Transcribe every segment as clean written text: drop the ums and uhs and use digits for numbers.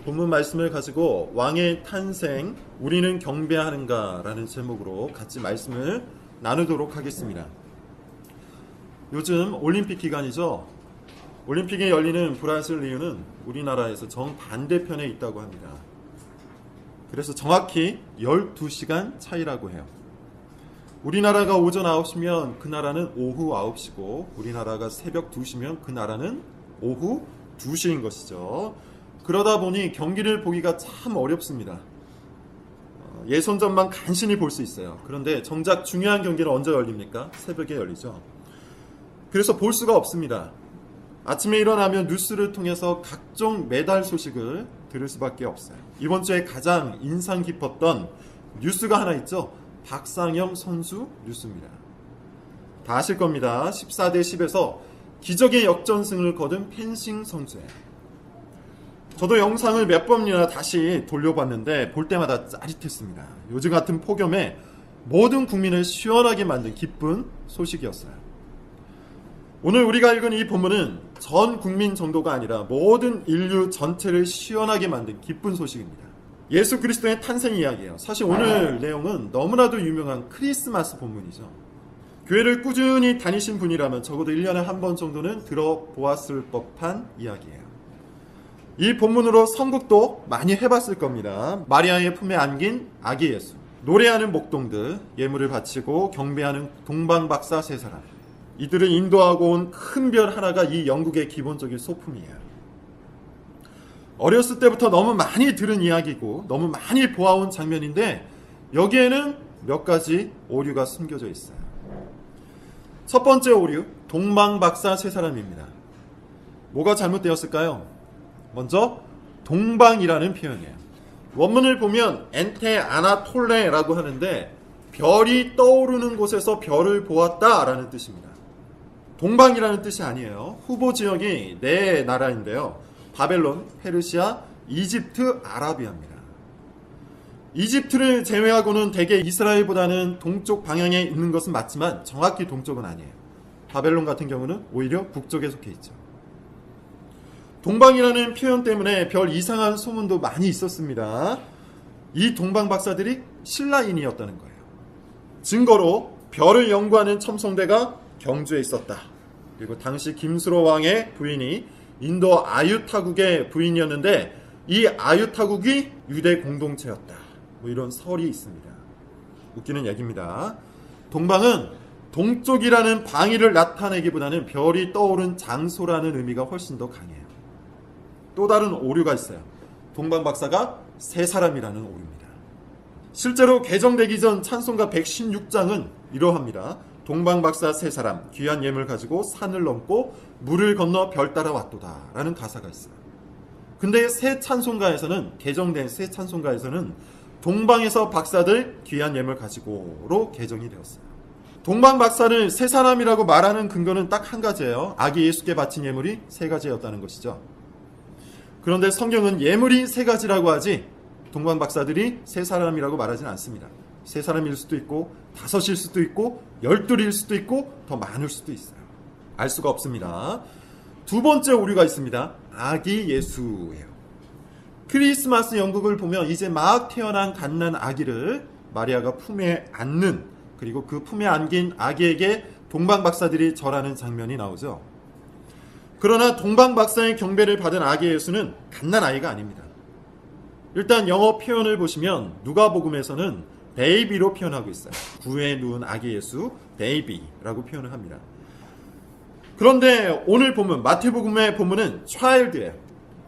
본문 말씀을 가지고 왕의 탄생, 우리는 경배하는가 라는 제목으로 같이 말씀을 나누도록 하겠습니다. 요즘 올림픽 기간이죠. 올림픽이 열리는 브라질 리우는 우리나라에서 정반대편에 있다고 합니다. 그래서 정확히 12시간 차이라고 해요. 우리나라가 오전 9시면 그 나라는 오후 9시고 우리나라가 새벽 2시면 그 나라는 오후 2시인 것이죠. 그러다 보니 경기를 보기가 참 어렵습니다. 예선전만 간신히 볼 수 있어요. 그런데 정작 중요한 경기는 언제 열립니까? 새벽에 열리죠. 그래서 볼 수가 없습니다. 아침에 일어나면 뉴스를 통해서 각종 메달 소식을 들을 수밖에 없어요. 이번 주에 가장 인상 깊었던 뉴스가 하나 있죠. 박상영 선수 뉴스입니다. 다 아실 겁니다. 14대 10에서 기적의 역전승을 거둔 펜싱 선수예요. 저도 영상을 몇 번이나 다시 돌려봤는데 볼 때마다 짜릿했습니다. 요즘 같은 폭염에 모든 국민을 시원하게 만든 기쁜 소식이었어요. 오늘 우리가 읽은 이 본문은 전 국민 정도가 아니라 모든 인류 전체를 시원하게 만든 기쁜 소식입니다. 예수 그리스도의 탄생 이야기예요. 사실 오늘 내용은 너무나도 유명한 크리스마스 본문이죠. 교회를 꾸준히 다니신 분이라면 적어도 1년에 한 번 정도는 들어보았을 법한 이야기예요. 이 본문으로 선곡도 많이 해봤을 겁니다. 마리아의 품에 안긴 아기 예수, 노래하는 목동들, 예물을 바치고 경배하는 동방박사 세 사람, 이들을 인도하고 온 큰 별 하나가 이 영국의 기본적인 소품이에요. 어렸을 때부터 너무 많이 들은 이야기고 너무 많이 보아온 장면인데 여기에는 몇 가지 오류가 숨겨져 있어요. 첫 번째 오류, 동방박사 세 사람입니다. 뭐가 잘못되었을까요? 먼저 동방이라는 표현이에요. 원문을 보면 엔테 아나톨레라고 하는데 별이 떠오르는 곳에서 별을 보았다라는 뜻입니다. 동방이라는 뜻이 아니에요. 후보 지역이 네 나라인데요. 바벨론, 페르시아, 이집트, 아라비아입니다. 이집트를 제외하고는 대개 이스라엘보다는 동쪽 방향에 있는 것은 맞지만 정확히 동쪽은 아니에요. 바벨론 같은 경우는 오히려 북쪽에 속해 있죠. 동방이라는 표현 때문에 별 이상한 소문도 많이 있었습니다. 이 동방 박사들이 신라인이었다는 거예요. 증거로 별을 연구하는 첨성대가 경주에 있었다. 그리고 당시 김수로 왕의 부인이 인도 아유타국의 부인이었는데 이 아유타국이 유대 공동체였다. 뭐 이런 설이 있습니다. 웃기는 얘기입니다. 동방은 동쪽이라는 방위를 나타내기보다는 별이 떠오른 장소라는 의미가 훨씬 더 강해요. 또 다른 오류가 있어요. 동방 박사가 세 사람이라는 오류입니다. 실제로 개정되기 전 찬송가 116장은 이러합니다. 동방 박사 세 사람 귀한 예물 가지고 산을 넘고 물을 건너 별 따라 왔도다 라는 가사가 있어요. 근데 새 찬송가에서는 개정된 새 찬송가에서는 동방에서 박사들 귀한 예물 가지고로 개정이 되었어요. 동방 박사를 세 사람이라고 말하는 근거는 딱 한 가지예요. 아기 예수께 바친 예물이 세 가지였다는 것이죠. 그런데 성경은 예물이 세 가지라고 하지 동방 박사들이 세 사람이라고 말하지는 않습니다. 세 사람일 수도 있고 5일 수도 있고 12일 수도 있고 더 많을 수도 있어요. 알 수가 없습니다. 두 번째 오류가 있습니다. 아기 예수예요. 크리스마스 연극을 보면 이제 막 태어난 갓난 아기를 마리아가 품에 안는, 그리고 그 품에 안긴 아기에게 동방 박사들이 절하는 장면이 나오죠. 그러나 동방 박사의 경배를 받은 아기 예수는 갓난 아이가 아닙니다. 일단 영어 표현을 보시면 누가복음에서는 베이비로 표현하고 있어요. 구에 누운 아기 예수, 베이비라고 표현을 합니다. 그런데 오늘 본문, 마태복음의 본문은 child예요.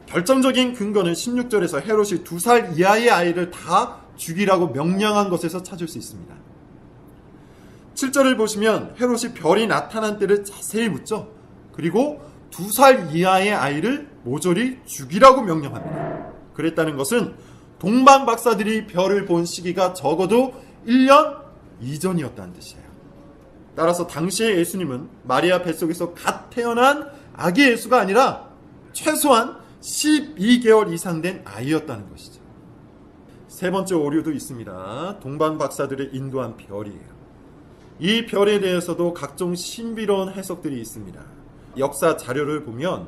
결정적인 근거는 16절에서 헤롯이 2살 이하의 아이를 다 죽이라고 명령한 것에서 찾을 수 있습니다. 7절을 보시면 헤롯이 별이 나타난 때를 자세히 묻죠. 그리고 2살 이하의 아이를 모조리 죽이라고 명령합니다. 그랬다는 것은 동방 박사들이 별을 본 시기가 적어도 1년 이전이었다는 뜻이에요. 따라서 당시의 예수님은 마리아 뱃속에서 갓 태어난 아기 예수가 아니라 최소한 12개월 이상 된 아이였다는 것이죠. 세 번째 오류도 있습니다. 동방 박사들을 인도한 별이에요. 이 별에 대해서도 각종 신비로운 해석들이 있습니다. 역사 자료를 보면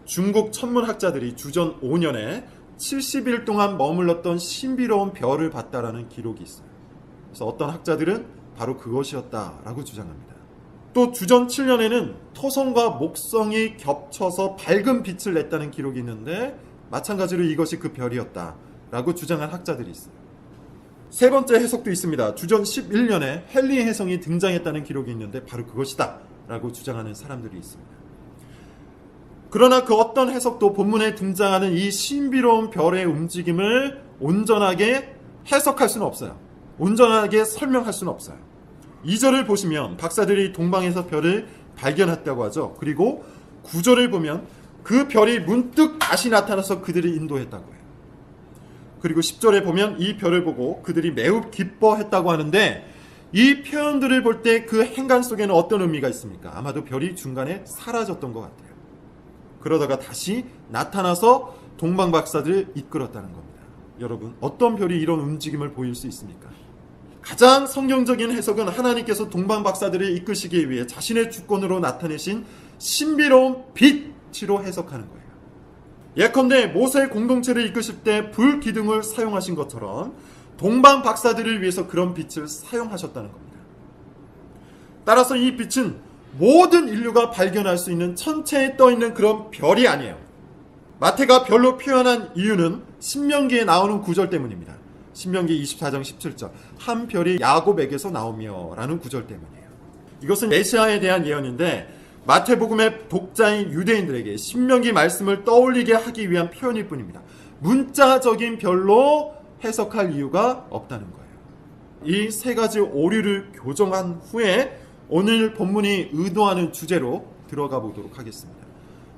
중국 천문학자들이 주전 5년에 70일 동안 머물렀던 신비로운 별을 봤다라는 기록이 있어요. 그래서 어떤 학자들은 바로 그것이었다라고 주장합니다. 또 주전 7년에는 토성과 목성이 겹쳐서 밝은 빛을 냈다는 기록이 있는데 마찬가지로 이것이 그 별이었다라고 주장한 학자들이 있어요. 세 번째 해석도 있습니다. 주전 11년에 헨리 혜성이 등장했다는 기록이 있는데 바로 그것이다 라고 주장하는 사람들이 있습니다. 그러나 그 어떤 해석도 본문에 등장하는 이 신비로운 별의 움직임을 온전하게 해석할 수는 없어요. 온전하게 설명할 수는 없어요. 2절을 보시면 박사들이 동방에서 별을 발견했다고 하죠. 그리고 9절을 보면 그 별이 문득 다시 나타나서 그들을 인도했다고 해요. 그리고 10절에 보면 이 별을 보고 그들이 매우 기뻐했다고 하는데 이 표현들을 볼 때 그 행간 속에는 어떤 의미가 있습니까? 아마도 별이 중간에 사라졌던 것 같아요. 그러다가 다시 나타나서 동방 박사들을 이끌었다는 겁니다. 여러분, 어떤 별이 이런 움직임을 보일 수 있습니까? 가장 성경적인 해석은 하나님께서 동방 박사들을 이끄시기 위해 자신의 주권으로 나타내신 신비로운 빛으로 해석하는 거예요. 예컨대 모세의 공동체를 이끄실 때 불 기둥을 사용하신 것처럼 동방 박사들을 위해서 그런 빛을 사용하셨다는 겁니다. 따라서 이 빛은 모든 인류가 발견할 수 있는 천체에 떠있는 그런 별이 아니에요. 마태가 별로 표현한 이유는 신명기에 나오는 구절 때문입니다. 신명기 24장 17절 한 별이 야곱에게서 나오며 라는 구절 때문이에요. 이것은 메시아에 대한 예언인데 마태복음의 독자인 유대인들에게 신명기 말씀을 떠올리게 하기 위한 표현일 뿐입니다. 문자적인 별로 해석할 이유가 없다는 거예요. 이 세 가지 오류를 교정한 후에 오늘 본문이 의도하는 주제로 들어가 보도록 하겠습니다.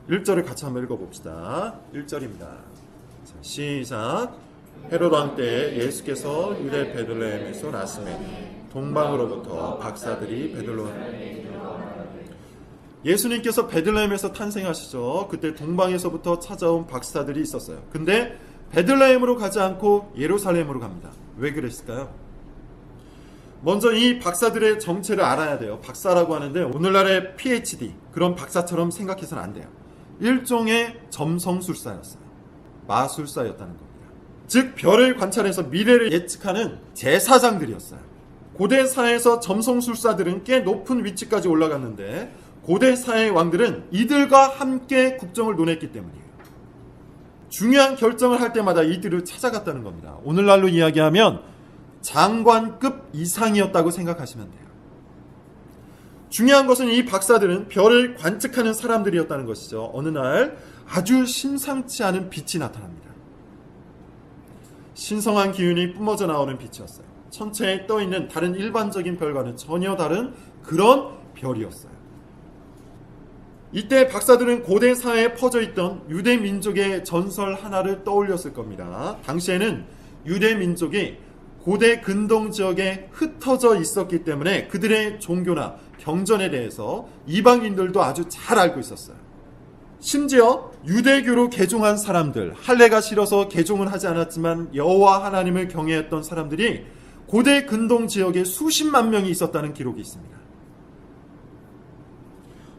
1절을 같이 한번 읽어봅시다. 1절입니다. 자, 시작. 헤롯 왕 때 예수께서 유대 베들레헴에서 나시매 동방으로부터 박사들이 베들레헴 예수님께서 베들레헴에서 탄생하시죠. 그때 동방에서부터 찾아온 박사들이 있었어요. 근데 베들레헴으로 가지 않고 예루살렘으로 갑니다. 왜 그랬을까요? 먼저 이 박사들의 정체를 알아야 돼요. 박사라고 하는데 오늘날의 PhD 그런 박사처럼 생각해서는 안 돼요. 일종의 점성술사였어요. 마술사였다는 겁니다. 즉 별을 관찰해서 미래를 예측하는 제사장들이었어요. 고대 사회에서 점성술사들은 꽤 높은 위치까지 올라갔는데 고대 사회의 왕들은 이들과 함께 국정을 논했기 때문이에요. 중요한 결정을 할 때마다 이들을 찾아갔다는 겁니다. 오늘날로 이야기하면 장관급 이상이었다고 생각하시면 돼요. 중요한 것은 이 박사들은 별을 관측하는 사람들이었다는 것이죠. 어느 날 아주 심상치 않은 빛이 나타납니다. 신성한 기운이 뿜어져 나오는 빛이었어요. 천체에 떠있는 다른 일반적인 별과는 전혀 다른 그런 별이었어요. 이때 박사들은 고대 사회에 퍼져있던 유대 민족의 전설 하나를 떠올렸을 겁니다. 당시에는 유대 민족이 고대 근동 지역에 흩어져 있었기 때문에 그들의 종교나 경전에 대해서 이방인들도 아주 잘 알고 있었어요. 심지어 유대교로 개종한 사람들, 할례가 싫어서 개종은 하지 않았지만 여호와 하나님을 경외했던 사람들이 고대 근동 지역에 수십만 명이 있었다는 기록이 있습니다.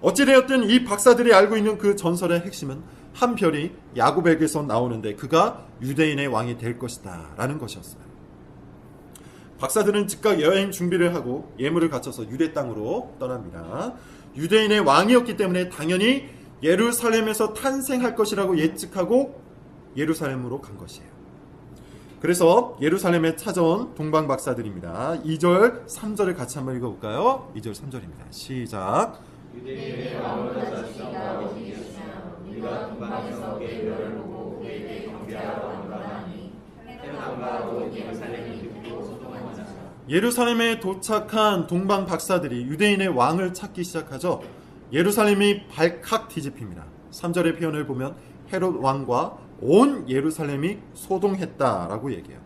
어찌되었든 이 박사들이 알고 있는 그 전설의 핵심은 한 별이 야곱에게서 나오는데 그가 유대인의 왕이 될 것이다 라는 것이었어요. 박사들은 즉각 여행 준비를 하고 예물을 갖춰서 유대 땅으로 떠납니다. 유대인의 왕이었기 때문에 당연히 예루살렘에서 탄생할 것이라고 예측하고 예루살렘으로 간 것이에요. 그래서 예루살렘에 찾아온 동방 박사들입니다. 2절, 3절을 같이 한번 읽어볼까요? 2절, 3절입니다. 시작. 유대인의 왕으로 자식과 오시겠으나 우리가 동방에서 별을 보고 그에게 경배하러 간다하니 헤롯과 온 예루살렘이 듣고 소동하니라. 예루살렘에 도착한 동방 박사들이 유대인의 왕을 찾기 시작하죠. 예루살렘이 발칵 뒤집힙니다. 3절의 표현을 보면 헤롯 왕과 온 예루살렘이 소동했다라고 얘기해요.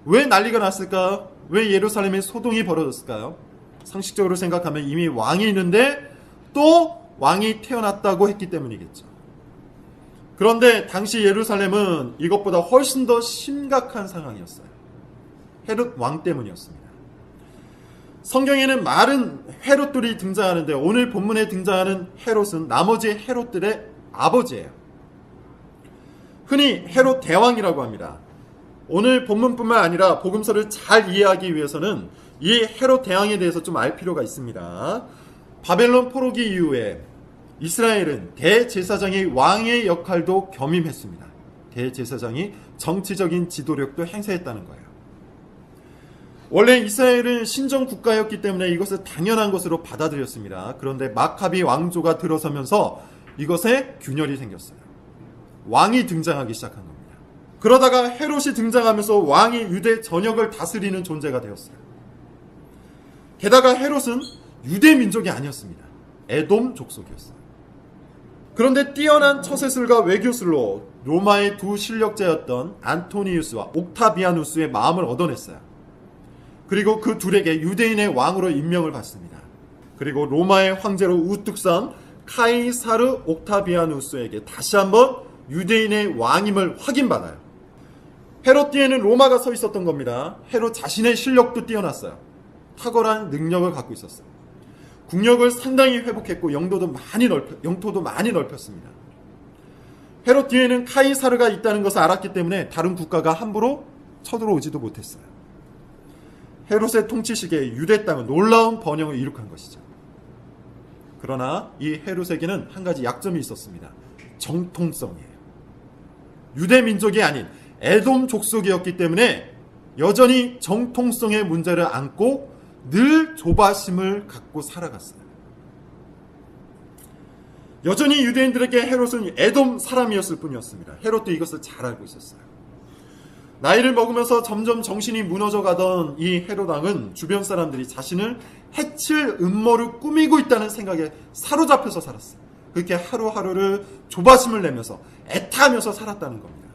왜 난리가 났을까요? 왜 예루살렘에 소동이 벌어졌을까요? 상식적으로 생각하면 이미 왕이 있는데 또 왕이 태어났다고 했기 때문이겠죠. 그런데 당시 예루살렘은 이것보다 훨씬 더 심각한 상황이었어요. 헤롯 왕 때문이었습니다. 성경에는 많은 헤롯들이 등장하는데 오늘 본문에 등장하는 헤롯은 나머지 헤롯들의 아버지예요. 흔히 헤롯 대왕이라고 합니다. 오늘 본문뿐만 아니라 복음서를 잘 이해하기 위해서는 이 헤롯 대왕에 대해서 좀 알 필요가 있습니다. 바벨론 포로기 이후에 이스라엘은 대제사장이 왕의 역할도 겸임했습니다. 대제사장이 정치적인 지도력도 행사했다는 거예요. 원래 이스라엘은 신정 국가였기 때문에 이것을 당연한 것으로 받아들였습니다. 그런데 마카비 왕조가 들어서면서 이것에 균열이 생겼어요. 왕이 등장하기 시작한 겁니다. 그러다가 헤롯이 등장하면서 왕이 유대 전역을 다스리는 존재가 되었어요. 게다가 헤롯은 유대 민족이 아니었습니다. 에돔 족속이었어요. 그런데 뛰어난 처세술과 외교술로 로마의 두 실력자였던 안토니우스와 옥타비아누스의 마음을 얻어냈어요. 그리고 그 둘에게 유대인의 왕으로 임명을 받습니다. 그리고 로마의 황제로 우뚝 선 카이사르 옥타비아누스에게 다시 한번 유대인의 왕임을 확인받아요. 헤롯 뒤에는 로마가 서 있었던 겁니다. 헤롯 자신의 실력도 뛰어났어요. 탁월한 능력을 갖고 있었어요. 국력을 상당히 회복했고 영토도 많이 넓혔습니다. 헤롯 뒤에는 카이사르가 있다는 것을 알았기 때문에 다른 국가가 함부로 쳐들어오지도 못했어요. 헤롯의 통치 시기에 유대 땅은 놀라운 번영을 이룩한 것이죠. 그러나 이 헤롯에게는 한 가지 약점이 있었습니다. 정통성이에요. 유대 민족이 아닌 에돔 족속이었기 때문에 여전히 정통성의 문제를 안고 늘 조바심을 갖고 살아갔어요. 여전히 유대인들에게 헤롯은 에돔 사람이었을 뿐이었습니다. 헤롯도 이것을 잘 알고 있었어요. 나이를 먹으면서 점점 정신이 무너져 가던 이 헤롯 왕은 주변 사람들이 자신을 해칠 음모를 꾸미고 있다는 생각에 사로잡혀서 살았어요. 그렇게 하루하루를 조바심을 내면서 애타하면서 살았다는 겁니다.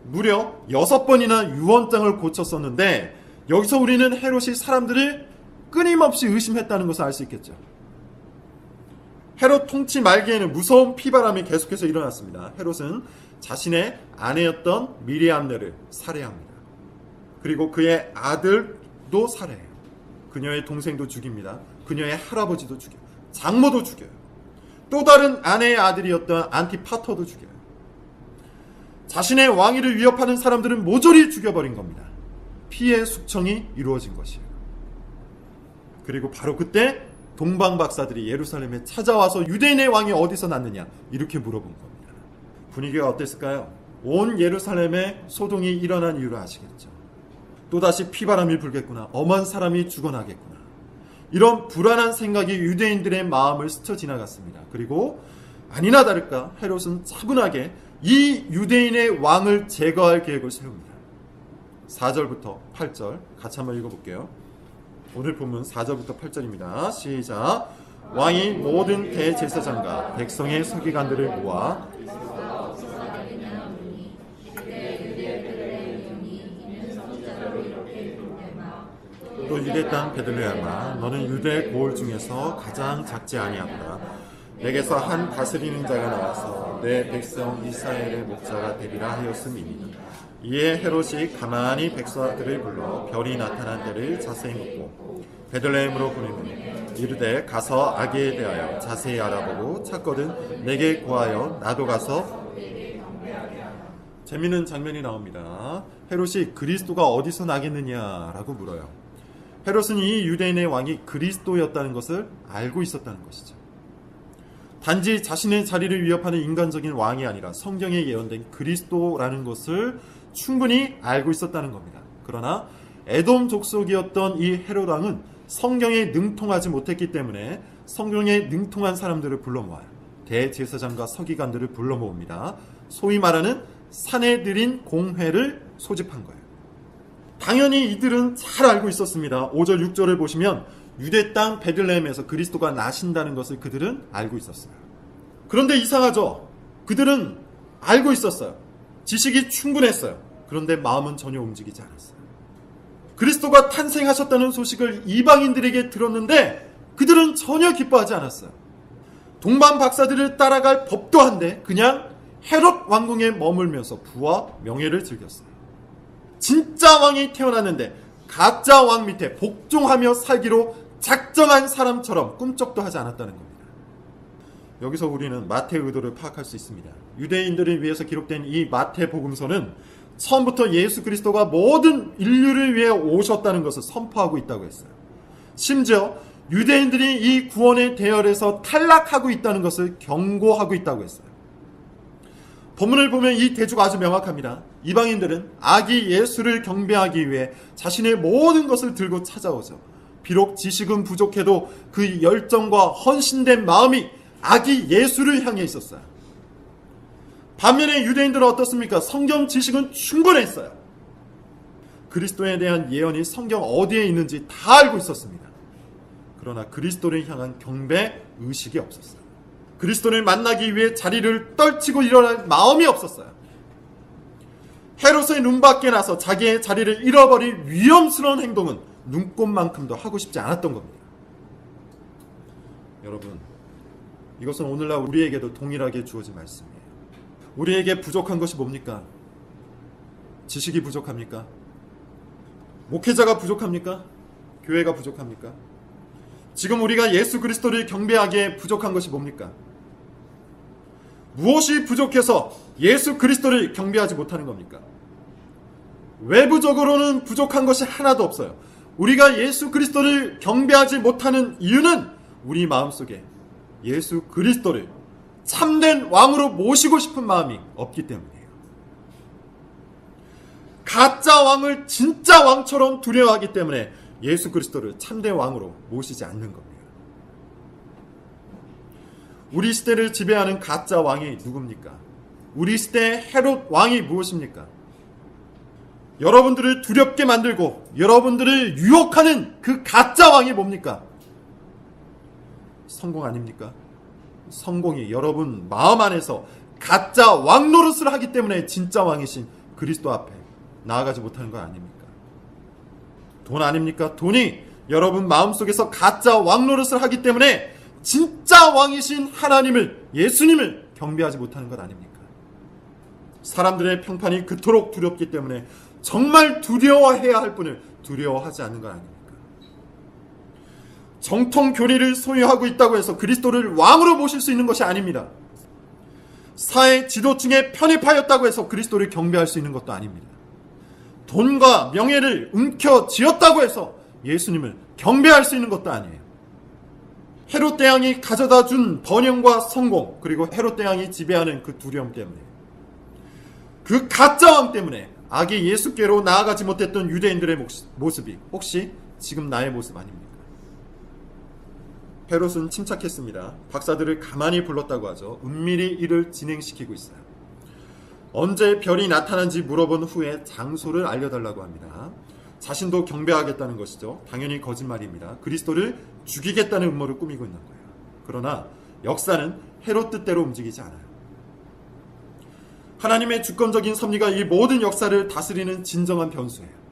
무려 6번이나 유언장을 고쳤었는데 여기서 우리는 헤롯이 사람들을 끊임없이 의심했다는 것을 알 수 있겠죠. 헤롯 통치 말기에는 무서운 피바람이 계속해서 일어났습니다. 헤롯은 자신의 아내였던 미리암네를 살해합니다. 그리고 그의 아들도 살해해요. 그녀의 동생도 죽입니다. 그녀의 할아버지도 죽여요. 장모도 죽여요. 또 다른 아내의 아들이었던 안티파터도 죽여요. 자신의 왕위를 위협하는 사람들은 모조리 죽여버린 겁니다. 피해 숙청이 이루어진 것이에요. 그리고 바로 그때 동방박사들이 예루살렘에 찾아와서 유대인의 왕이 어디서 났느냐 이렇게 물어본 겁니다. 분위기가 어땠을까요? 온 예루살렘에 소동이 일어난 이유를 아시겠죠? 또다시 피바람이 불겠구나. 엄한 사람이 죽어나겠구나. 이런 불안한 생각이 유대인들의 마음을 스쳐 지나갔습니다. 그리고 아니나 다를까 헤롯은 차분하게 이 유대인의 왕을 제거할 계획을 세웁니다. 4절부터 8절 같이 한번 읽어볼게요. 오늘 본문 4절부터 8절입니다. 시작. 왕이 모든 대제사장과 백성의 서기관들을 모아 또 유대 땅 베들레헴아 너는 유대 고을 중에서 가장 작지 아니하구나. 내게서 한 다스리는 자가 나와서 내 백성 이스라엘의 목자가 되리라 하였음이니 이에 헤롯이 가만히 백성들을 불러 별이 나타난 때를 자세히 묻고 베들레헴으로 보내니 이르되 가서 아기에 대하여 자세히 알아보고 찾거든 내게 고하여 나도 가서. 재미있는 장면이 나옵니다. 헤롯이 그리스도가 어디서 나겠느냐라고 물어요. 헤롯은 이 유대인의 왕이 그리스도였다는 것을 알고 있었다는 것이죠. 단지 자신의 자리를 위협하는 인간적인 왕이 아니라 성경에 예언된 그리스도라는 것을 충분히 알고 있었다는 겁니다. 그러나 에돔 족속이었던 이 헤롯 왕은 성경에 능통하지 못했기 때문에 성경에 능통한 사람들을 불러 모아요. 대제사장과 서기관들을 불러 모읍니다. 소위 말하는 사내들인 공회를 소집한 거예요. 당연히 이들은 잘 알고 있었습니다. 5절 6절을 보시면 유대 땅 베들레헴에서 그리스도가 나신다는 것을 그들은 알고 있었어요. 그런데 이상하죠. 그들은 알고 있었어요. 지식이 충분했어요. 그런데 마음은 전혀 움직이지 않았어요. 그리스도가 탄생하셨다는 소식을 이방인들에게 들었는데 그들은 전혀 기뻐하지 않았어요. 동방 박사들을 따라갈 법도 한데 그냥 헤롯 왕궁에 머물면서 부와 명예를 즐겼어요. 진짜 왕이 태어났는데 가짜 왕 밑에 복종하며 살기로 작정한 사람처럼 꿈쩍도 하지 않았다는 겁니다. 여기서 우리는 마태의 의도를 파악할 수 있습니다. 유대인들을 위해서 기록된 이 마태복음서는 처음부터 예수 그리스도가 모든 인류를 위해 오셨다는 것을 선포하고 있다고 했어요. 심지어 유대인들이 이 구원의 대열에서 탈락하고 있다는 것을 경고하고 있다고 했어요. 본문을 보면 이 대조가 아주 명확합니다. 이방인들은 아기 예수를 경배하기 위해 자신의 모든 것을 들고 찾아오죠. 비록 지식은 부족해도 그 열정과 헌신된 마음이 아기 예수를 향해 있었어요. 반면에 유대인들은 어떻습니까? 성경 지식은 충분했어요. 그리스도에 대한 예언이 성경 어디에 있는지 다 알고 있었습니다. 그러나 그리스도를 향한 경배 의식이 없었어요. 그리스도를 만나기 위해 자리를 떨치고 일어날 마음이 없었어요. 헤롯의 눈밖에 나서 자기의 자리를 잃어버릴 위험스러운 행동은 눈꼽만큼도 하고 싶지 않았던 겁니다. 여러분, 이것은 오늘날 우리에게도 동일하게 주어진 말씀이에요. 우리에게 부족한 것이 뭡니까? 지식이 부족합니까? 목회자가 부족합니까? 교회가 부족합니까? 지금 우리가 예수 그리스도를 경배하기에 부족한 것이 뭡니까? 무엇이 부족해서 예수 그리스도를 경배하지 못하는 겁니까? 외부적으로는 부족한 것이 하나도 없어요. 우리가 예수 그리스도를 경배하지 못하는 이유는 우리 마음속에 예수 그리스도를 참된 왕으로 모시고 싶은 마음이 없기 때문이에요. 가짜 왕을 진짜 왕처럼 두려워하기 때문에 예수 그리스도를 참된 왕으로 모시지 않는 겁니다. 우리 시대를 지배하는 가짜 왕이 누굽니까? 우리 시대의 헤롯 왕이 무엇입니까? 여러분들을 두렵게 만들고 여러분들을 유혹하는 그 가짜 왕이 뭡니까? 성공 아닙니까? 성공이 여러분 마음 안에서 가짜 왕 노릇을 하기 때문에 진짜 왕이신 그리스도 앞에 나아가지 못하는 거 아닙니까? 돈 아닙니까? 돈이 여러분 마음속에서 가짜 왕 노릇을 하기 때문에 진짜 왕이신 하나님을, 예수님을 경배하지 못하는 것 아닙니까? 사람들의 평판이 그토록 두렵기 때문에 정말 두려워해야 할 분을 두려워하지 않는 것 아닙니까? 정통 교리를 소유하고 있다고 해서 그리스도를 왕으로 모실 수 있는 것이 아닙니다. 사회 지도층에 편입하였다고 해서 그리스도를 경배할 수 있는 것도 아닙니다. 돈과 명예를 움켜쥐었다고 해서 예수님을 경배할 수 있는 것도 아니에요. 헤롯 대왕이 가져다 준 번영과 성공, 그리고 헤롯 대왕이 지배하는 그 두려움 때문에, 그 가짜 왕 때문에 아기 예수께로 나아가지 못했던 유대인들의 모습이 혹시 지금 나의 모습 아닙니까? 헤롯은 침착했습니다. 박사들을 가만히 불렀다고 하죠. 은밀히 일을 진행시키고 있어요. 언제 별이 나타난지 물어본 후에 장소를 알려달라고 합니다. 자신도 경배하겠다는 것이죠. 당연히 거짓말입니다. 그리스도를 죽이겠다는 음모를 꾸미고 있는 거예요. 그러나 역사는 헤롯 뜻대로 움직이지 않아요. 하나님의 주권적인 섭리가 이 모든 역사를 다스리는 진정한 변수예요.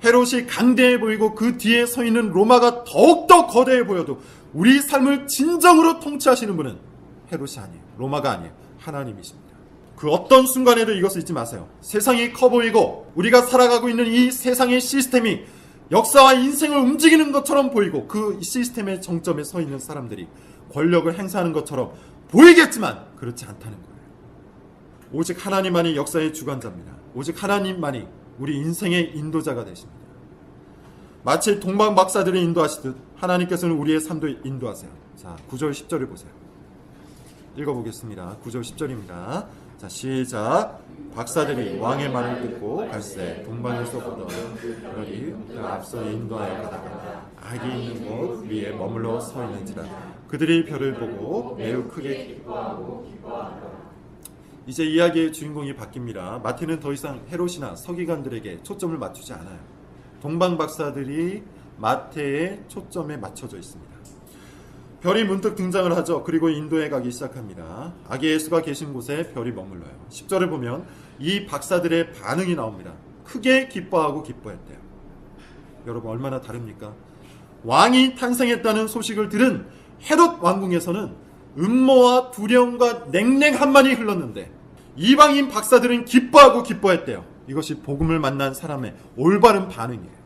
헤롯이 강대해 보이고 그 뒤에 서 있는 로마가 더욱더 거대해 보여도 우리 삶을 진정으로 통치하시는 분은 헤롯이 아니에요. 로마가 아니에요. 하나님이십니다. 그 어떤 순간에도 이것을 잊지 마세요. 세상이 커 보이고 우리가 살아가고 있는 이 세상의 시스템이 역사와 인생을 움직이는 것처럼 보이고 그 시스템의 정점에 서 있는 사람들이 권력을 행사하는 것처럼 보이겠지만 그렇지 않다는 거예요. 오직 하나님만이 역사의 주관자입니다. 오직 하나님만이 우리 인생의 인도자가 되십니다. 마치 동방 박사들을 인도하시듯 하나님께서는 우리의 삶도 인도하세요. 자, 9절 10절을 보세요. 읽어보겠습니다. 9절 10절입니다. 자, 시작. 박사들이 왕의 말을 듣고 갈새 동방에서 보던 별이 그 앞서 인도하여 가다가 악이 있는 곳 위에 머물러 서 있는지라. 그들이 별을 보고 매우 크게 기뻐하고 기뻐하더라. 이제 이야기의 주인공이 바뀝니다. 마태는 더 이상 헤롯이나 서기관들에게 초점을 맞추지 않아요. 동방 박사들이 마태의 초점에 맞춰져 있습니다. 별이 문득 등장을 하죠. 그리고 인도에 가기 시작합니다. 아기 예수가 계신 곳에 별이 머물러요. 10절을 보면 이 박사들의 반응이 나옵니다. 크게 기뻐하고 기뻐했대요. 여러분 얼마나 다릅니까? 왕이 탄생했다는 소식을 들은 헤롯 왕궁에서는 음모와 두려움과 냉랭함만이 흘렀는데 이방인 박사들은 기뻐하고 기뻐했대요. 이것이 복음을 만난 사람의 올바른 반응이에요.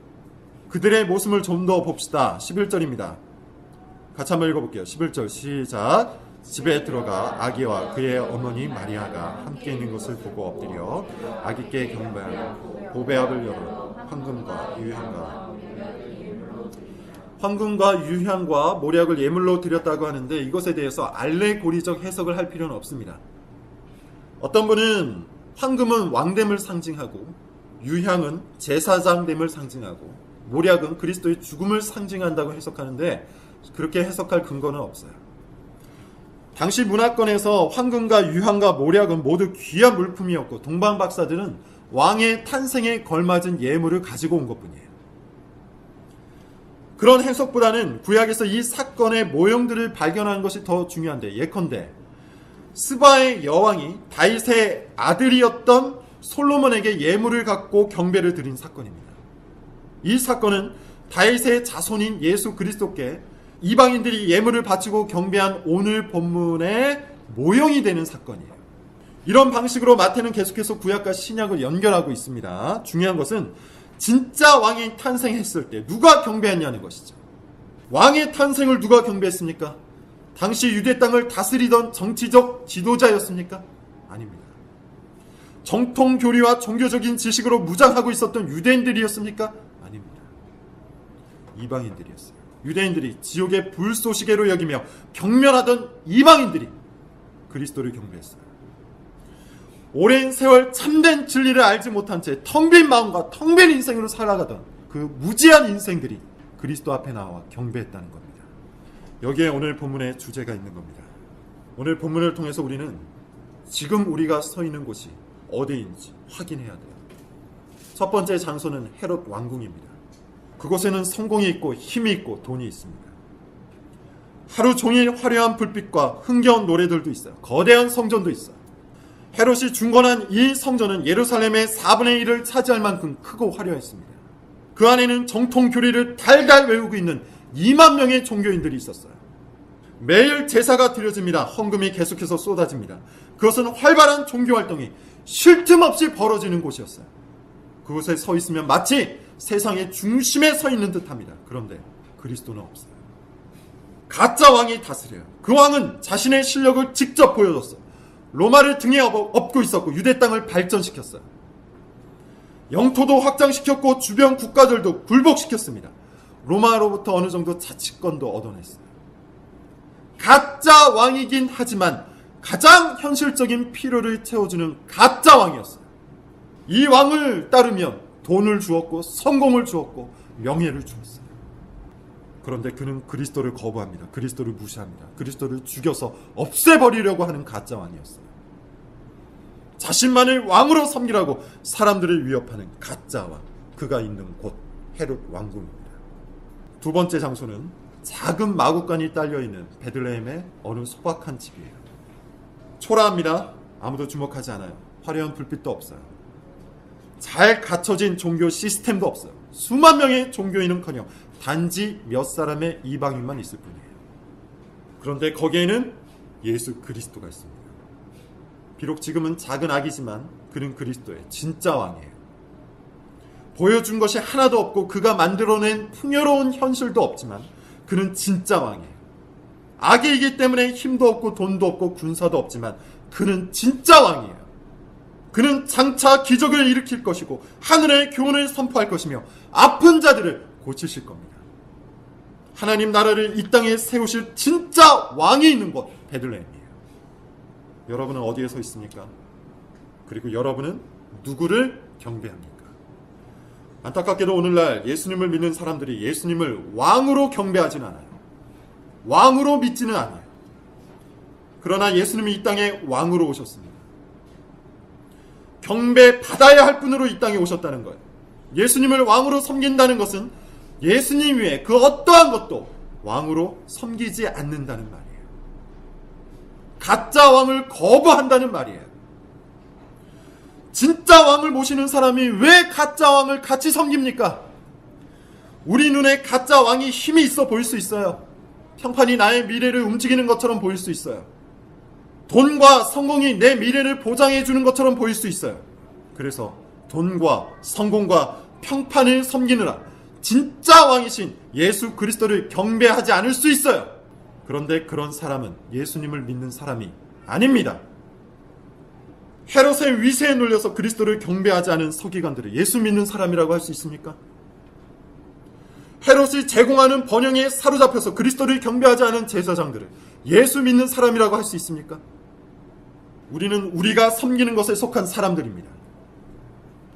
그들의 모습을 좀 더 봅시다. 11절입니다. 같이 한번 읽어볼게요. 11절 시작. 집에 들어가 아기와 그의 어머니 마리아가 함께 있는 것을 보고 엎드려 아기께 경배하고 보배압을 열어 황금과 유향과 모략을 예물로 드렸다고 하는데 이것에 대해서 알레고리적 해석을 할 필요는 없습니다. 어떤 분은 황금은 왕됨을 상징하고 유향은 제사장됨을 상징하고 모략은 그리스도의 죽음을 상징한다고 해석하는데 그렇게 해석할 근거는 없어요. 당시 문화권에서 황금과 유향과 모략은 모두 귀한 물품이었고 동방 박사들은 왕의 탄생에 걸맞은 예물을 가지고 온 것뿐이에요. 그런 해석보다는 구약에서 이 사건의 모형들을 발견하는 것이 더 중요한데 예컨대 스바의 여왕이 다윗의 아들이었던 솔로몬에게 예물을 갖고 경배를 드린 사건입니다. 이 사건은 다윗의 자손인 예수 그리스도께 이방인들이 예물을 바치고 경배한 오늘 본문의 모형이 되는 사건이에요. 이런 방식으로 마태는 계속해서 구약과 신약을 연결하고 있습니다. 중요한 것은 진짜 왕이 탄생했을 때 누가 경배했냐는 것이죠. 왕의 탄생을 누가 경배했습니까? 당시 유대 땅을 다스리던 정치적 지도자였습니까? 아닙니다. 정통 교리와 종교적인 지식으로 무장하고 있었던 유대인들이었습니까? 아닙니다. 이방인들이었어요. 유대인들이 지옥의 불쏘시개로 여기며 경멸하던 이방인들이 그리스도를 경배했어요. 오랜 세월 참된 진리를 알지 못한 채 텅 빈 마음과 텅 빈 인생으로 살아가던 그 무지한 인생들이 그리스도 앞에 나와 경배했다는 겁니다. 여기에 오늘 본문의 주제가 있는 겁니다. 오늘 본문을 통해서 우리는 지금 우리가 서 있는 곳이 어디인지 확인해야 돼요. 첫 번째 장소는 헤롯 왕궁입니다. 그곳에는 성공이 있고 힘이 있고 돈이 있습니다. 하루 종일 화려한 불빛과 흥겨운 노래들도 있어요. 거대한 성전도 있어요. 헤롯이 중건한 이 성전은 예루살렘의 4분의 1을 차지할 만큼 크고 화려했습니다. 그 안에는 정통 교리를 달달 외우고 있는 2만 명의 종교인들이 있었어요. 매일 제사가 드려집니다. 헌금이 계속해서 쏟아집니다. 그것은 활발한 종교활동이 쉴 틈 없이 벌어지는 곳이었어요. 그곳에 서 있으면 마치 세상의 중심에 서 있는 듯합니다. 그런데 그리스도는 없어요. 가짜 왕이 다스려요. 그 왕은 자신의 실력을 직접 보여줬어요. 로마를 등에 업고 있었고 유대 땅을 발전시켰어요. 영토도 확장시켰고 주변 국가들도 굴복시켰습니다. 로마로부터 어느 정도 자치권도 얻어냈어요. 가짜 왕이긴 하지만 가장 현실적인 필요를 채워주는 가짜 왕이었어요. 이 왕을 따르면 돈을 주었고 성공을 주었고 명예를 주었어요. 그런데 그는 그리스도를 거부합니다. 그리스도를 무시합니다. 그리스도를 죽여서 없애버리려고 하는 가짜 왕이었어요. 자신만을 왕으로 섬기라고 사람들을 위협하는 가짜 왕. 그가 있는 곳 헤롯 왕궁입니다. 두 번째 장소는 작은 마구간이 딸려있는 베들레헴의 어느 소박한 집이에요. 초라합니다. 아무도 주목하지 않아요. 화려한 불빛도 없어요. 잘 갖춰진 종교 시스템도 없어요. 수만 명의 종교인은커녕 단지 몇 사람의 이방인만 있을 뿐이에요. 그런데 거기에는 예수 그리스도가 있습니다. 비록 지금은 작은 아기지만 그는 그리스도의 진짜 왕이에요. 보여준 것이 하나도 없고 그가 만들어낸 풍요로운 현실도 없지만 그는 진짜 왕이에요. 아기이기 때문에 힘도 없고 돈도 없고 군사도 없지만 그는 진짜 왕이에요. 그는 장차 기적을 일으킬 것이고 하늘의 교훈을 선포할 것이며 아픈 자들을 고치실 겁니다. 하나님 나라를 이 땅에 세우실 진짜 왕이 있는 곳 베들레헴이에요. 여러분은 어디에 서 있습니까? 그리고 여러분은 누구를 경배합니까? 안타깝게도 오늘날 예수님을 믿는 사람들이 예수님을 왕으로 경배하지는 않아요. 왕으로 믿지는 않아요. 그러나 예수님이 이 땅에 왕으로 오셨습니다. 경배받아야 할 분으로 이 땅에 오셨다는 거예요. 예수님을 왕으로 섬긴다는 것은 예수님 외에 그 어떠한 것도 왕으로 섬기지 않는다는 말이에요. 가짜 왕을 거부한다는 말이에요. 진짜 왕을 모시는 사람이 왜 가짜 왕을 같이 섬깁니까? 우리 눈에 가짜 왕이 힘이 있어 보일 수 있어요. 평판이 나의 미래를 움직이는 것처럼 보일 수 있어요. 돈과 성공이 내 미래를 보장해 주는 것처럼 보일 수 있어요. 그래서 돈과 성공과 평판을 섬기느라 진짜 왕이신 예수 그리스도를 경배하지 않을 수 있어요. 그런데 그런 사람은 예수님을 믿는 사람이 아닙니다. 헤롯의 위세에 눌려서 그리스도를 경배하지 않은 서기관들을 예수 믿는 사람이라고 할 수 있습니까? 헤롯이 제공하는 번영에 사로잡혀서 그리스도를 경배하지 않은 제사장들을 예수 믿는 사람이라고 할 수 있습니까? 우리는 우리가 섬기는 것에 속한 사람들입니다.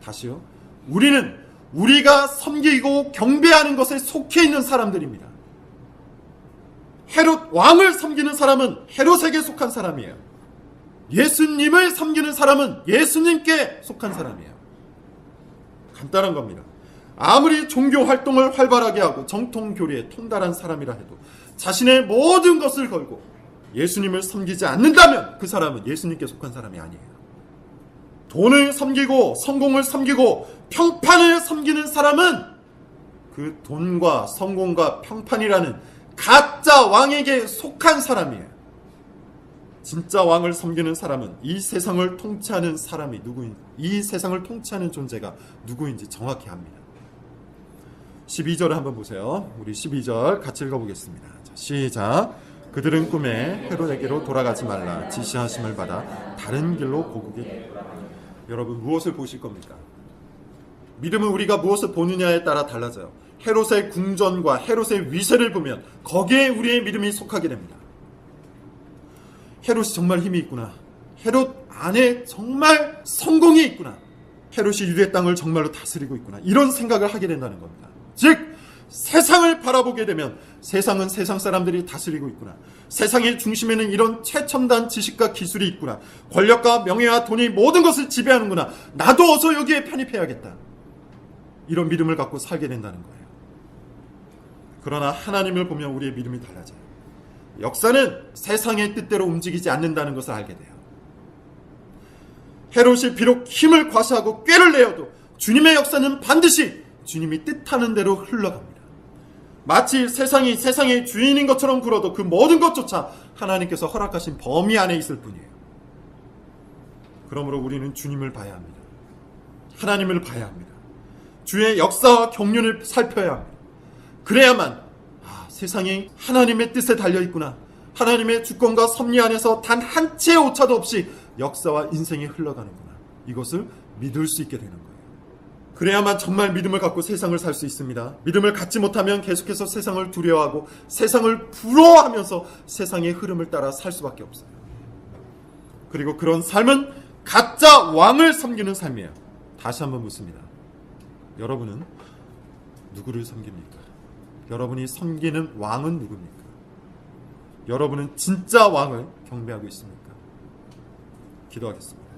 다시요. 우리는 우리가 섬기고 경배하는 것에 속해 있는 사람들입니다. 헤롯 왕을 섬기는 사람은 헤롯에게 속한 사람이에요. 예수님을 섬기는 사람은 예수님께 속한 사람이에요. 간단한 겁니다. 아무리 종교 활동을 활발하게 하고 정통 교리에 통달한 사람이라 해도 자신의 모든 것을 걸고 예수님을 섬기지 않는다면 그 사람은 예수님께 속한 사람이 아니에요. 돈을 섬기고 성공을 섬기고 평판을 섬기는 사람은 그 돈과 성공과 평판이라는 가짜 왕에게 속한 사람이에요. 진짜 왕을 섬기는 사람은 이 세상을 통치하는 사람이 누구인지, 이 세상을 통치하는 존재가 누구인지 정확히 압니다. 12절을 한번 보세요. 우리 12절 같이 읽어보겠습니다. 자, 시작. 그들은 꿈에 헤롯에게로 돌아가지 말라 지시하심을 받아 다른 길로 고국에. 여러분, 무엇을 보실 겁니까? 믿음은 우리가 무엇을 보느냐에 따라 달라져요. 헤롯의 궁전과 헤롯의 위세를 보면 거기에 우리의 믿음이 속하게 됩니다. 헤롯이 정말 힘이 있구나. 헤롯 안에 정말 성공이 있구나. 헤롯이 유대 땅을 정말로 다스리고 있구나. 이런 생각을 하게 된다는 겁니다. 즉 세상을 바라보게 되면 세상은 세상 사람들이 다스리고 있구나. 세상의 중심에는 이런 최첨단 지식과 기술이 있구나. 권력과 명예와 돈이 모든 것을 지배하는구나. 나도 어서 여기에 편입해야겠다. 이런 믿음을 갖고 살게 된다는 거예요. 그러나 하나님을 보면 우리의 믿음이 달라져요. 역사는 세상의 뜻대로 움직이지 않는다는 것을 알게 돼요. 헤롯이 비록 힘을 과시하고 꾀를 내어도 주님의 역사는 반드시 주님이 뜻하는 대로 흘러갑니다. 마치 세상이 세상의 주인인 것처럼 굴어도 그 모든 것조차 하나님께서 허락하신 범위 안에 있을 뿐이에요. 그러므로 우리는 주님을 봐야 합니다. 하나님을 봐야 합니다. 주의 역사와 경륜을 살펴야 합니다. 그래야만 세상이 하나님의 뜻에 달려있구나. 하나님의 주권과 섭리 안에서 단 한 채의 오차도 없이 역사와 인생이 흘러가는구나. 이것을 믿을 수 있게 되는 거예요. 그래야만 정말 믿음을 갖고 세상을 살 수 있습니다. 믿음을 갖지 못하면 계속해서 세상을 두려워하고 세상을 부러워하면서 세상의 흐름을 따라 살 수밖에 없어요. 그리고 그런 삶은 가짜 왕을 섬기는 삶이에요. 다시 한번 묻습니다. 여러분은 누구를 섬깁니까? 여러분이 섬기는 왕은 누굽니까? 여러분은 진짜 왕을 경배하고 있습니까? 기도하겠습니다.